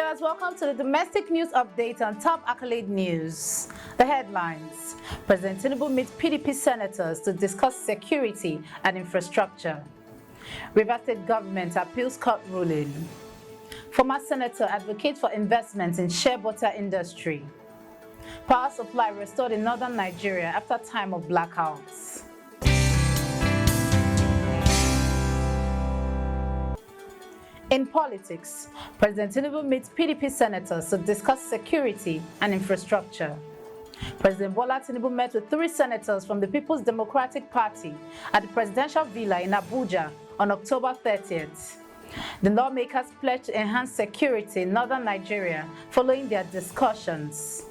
viewers, welcome to the domestic news update on Top Accolade News. The headlines: President Tinubu meets PDP senators to discuss security and infrastructure. Rivers State government appeals court ruling. Former senator advocates for investments in shea butter industry. Power supply restored in northern Nigeria after time of blackouts. In politics, President Tinubu meets PDP senators to discuss security and infrastructure. President Bola Tinubu met with 3 senators from the People's Democratic Party at the presidential villa in Abuja on October 30th. The lawmakers pledged to enhance security in northern Nigeria following their discussions.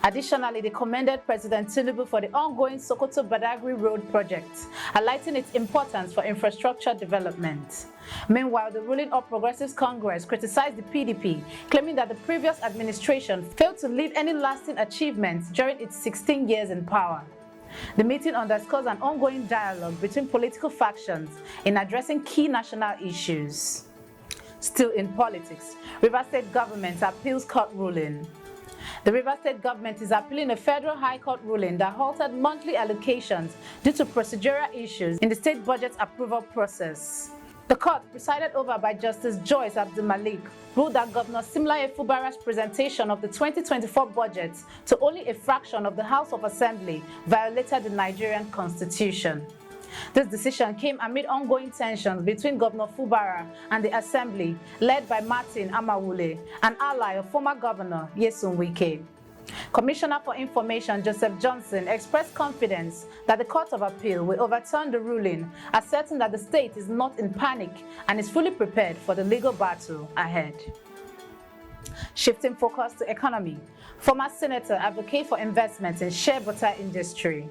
Additionally, they commended President Tinubu for the ongoing Sokoto-Badagry Road project, highlighting its importance for infrastructure development. Meanwhile, the ruling All Progressives Congress criticized the PDP, claiming that the previous administration failed to leave any lasting achievements during its 16 years in power. The meeting underscores an ongoing dialogue between political factions in addressing key national issues. Still in politics, Rivers State government appeals court ruling. The Rivers State government is appealing a federal high court ruling that halted monthly allocations due to procedural issues in the state budget approval process. The court, presided over by Justice Joyce Abdulmalik, ruled that Governor Siminalayi Fubara's presentation of the 2024 budget to only a fraction of the House of Assembly violated the Nigerian Constitution. This decision came amid ongoing tensions between Governor Fubara and the Assembly, led by Martin Amawule, an ally of former Governor Nyesom Wike. Commissioner for Information Joseph Johnson expressed confidence that the Court of Appeal will overturn the ruling, asserting that the state is not in panic and is fully prepared for the legal battle ahead. Shifting focus to economy, former senator advocates for investment in shea butter industry.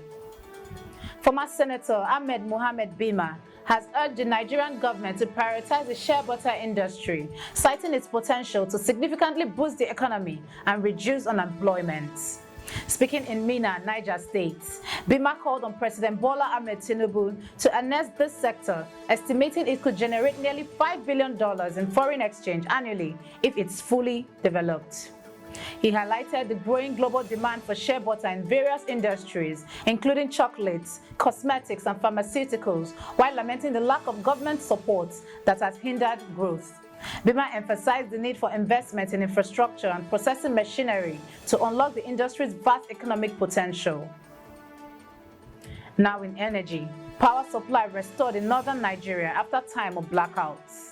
Former Senator Ahmed Mohammed Bima has urged the Nigerian government to prioritize the shea butter industry, citing its potential to significantly boost the economy and reduce unemployment. Speaking in Minna, Niger State, Bima called on President Bola Ahmed Tinubu to harness this sector, estimating it could generate nearly $5 billion in foreign exchange annually if it's fully developed. He highlighted the growing global demand for shea butter in various industries, including chocolates, cosmetics, and pharmaceuticals, while lamenting the lack of government support that has hindered growth. Bima emphasized the need for investment in infrastructure and processing machinery to unlock the industry's vast economic potential. Now in energy, power supply restored in northern Nigeria after time of blackouts.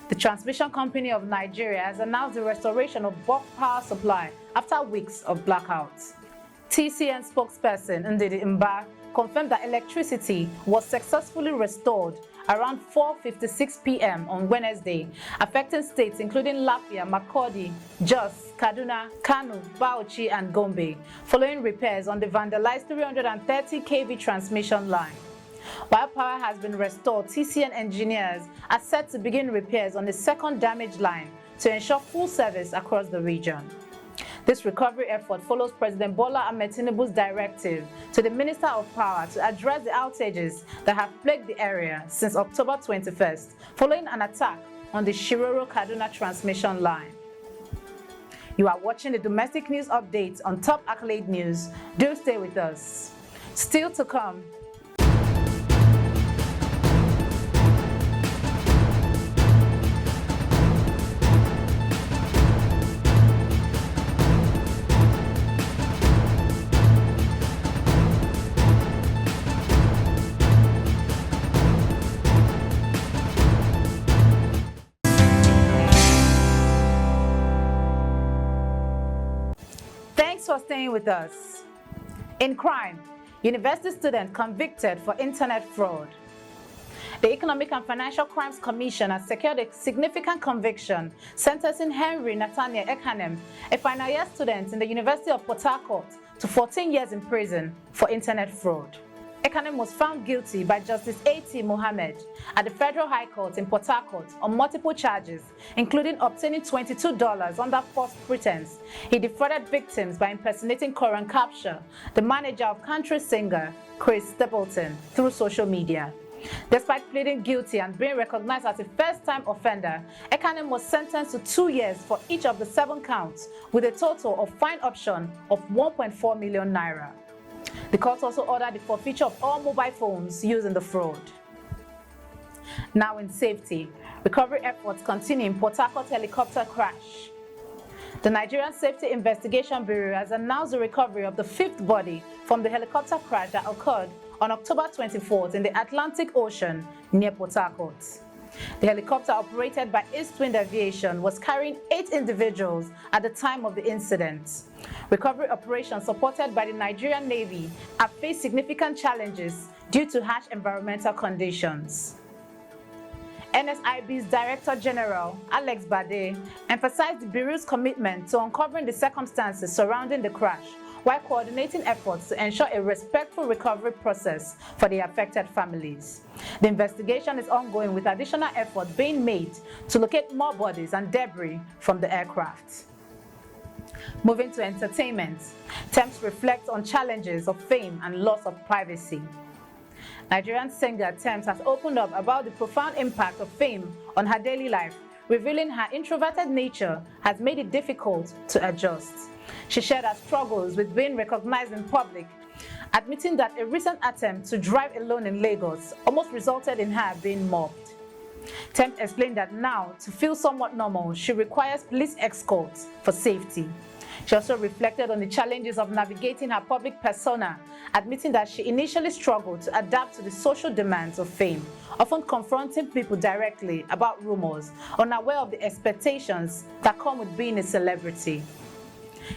The Transmission Company of Nigeria has announced the restoration of bulk power supply after weeks of blackouts. TCN spokesperson Ndidi Mba confirmed that electricity was successfully restored around 4:56 p.m. on Wednesday, affecting states including Lafia, Makurdi, Jos, Kaduna, Kano, Bauchi, and Gombe, following repairs on the vandalized 330 kV transmission line. While power has been restored, TCN engineers are set to begin repairs on the second damaged line to ensure full service across the region. This recovery effort follows President Bola Ahmed Tinubu's directive to the Minister of Power to address the outages that have plagued the area since October 21st, following an attack on the Shiroro-Kaduna transmission line. You are watching the domestic news updates on Top Accolade News. Do stay with us. Still to come, thanks for staying with us. In crime, university student convicted for internet fraud. The Economic and Financial Crimes Commission has secured a significant conviction, sentencing Henry Nathaniel Ekanem, a final year student in the University of Port Harcourt, to 14 years in prison for internet fraud. Ekanem was found guilty by Justice A.T. Mohammed at the Federal High Court in Port Harcourt on multiple charges, including obtaining $22 under false pretense. He defrauded victims by impersonating Coran Capture, the manager of country singer Chris Stapleton, through social media. Despite pleading guilty and being recognized as a first-time offender, Ekanem was sentenced to 2 years for each of the 7 counts, with a total of fine option of 1.4 million naira. The court also ordered the forfeiture of all mobile phones used in the fraud. Now in safety, recovery efforts continue in Port Harcourt helicopter crash. The Nigerian Safety Investigation Bureau has announced the recovery of the 5th body from the helicopter crash that occurred on October 24th in the Atlantic Ocean near Port Harcourt. The helicopter, operated by East Wind Aviation, was carrying 8 individuals at the time of the incident. Recovery operations supported by the Nigerian Navy have faced significant challenges due to harsh environmental conditions. NSIB's Director General, Alex Bade, emphasized the Bureau's commitment to uncovering the circumstances surrounding the crash while coordinating efforts to ensure a respectful recovery process for the affected families. The investigation is ongoing, with additional effort being made to locate more bodies and debris from the aircraft. Moving to entertainment, Thames reflects on challenges of fame and loss of privacy. Nigerian singer Thames has opened up about the profound impact of fame on her daily life, revealing her introverted nature has made it difficult to adjust. She shared her struggles with being recognized in public, admitting that a recent attempt to drive alone in Lagos almost resulted in her being mobbed. Thames explained that now, to feel somewhat normal, she requires police escorts for safety. She also reflected on the challenges of navigating her public persona, admitting that she initially struggled to adapt to the social demands of fame, often confronting people directly about rumors, unaware of the expectations that come with being a celebrity.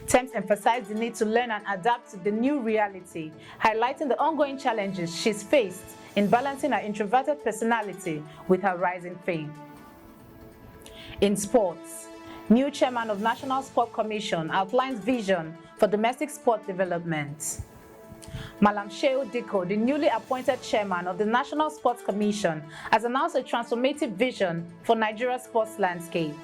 Thames emphasized the need to learn and adapt to the new reality, highlighting the ongoing challenges she's faced in balancing her introverted personality with her rising fame. In sports, new chairman of National Sport Commission outlines vision for domestic sport development. Malam Shehu Diko, the newly appointed chairman of the National Sports Commission, has announced a transformative vision for Nigeria's sports landscape.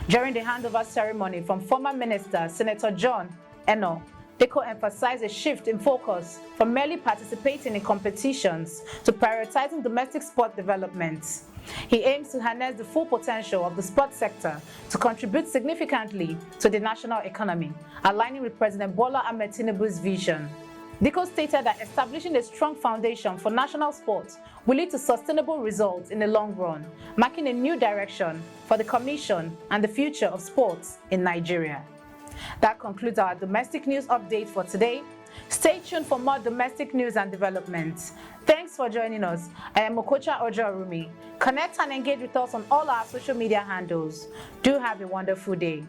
During the handover ceremony from former Minister Senator John Eno, Diko emphasized a shift in focus from merely participating in competitions to prioritizing domestic sport development. He aims to harness the full potential of the sports sector to contribute significantly to the national economy, aligning with President Bola Ahmed Tinubu's vision. Diko stated that establishing a strong foundation for national sports will lead to sustainable results in the long run, marking a new direction for the Commission and the future of sports in Nigeria. That concludes our domestic news update for today. Stay tuned for more domestic news and developments. Thanks for joining us. I am Okocha Ojo-Rumi. Connect and engage with us on all our social media handles. Do have a wonderful day.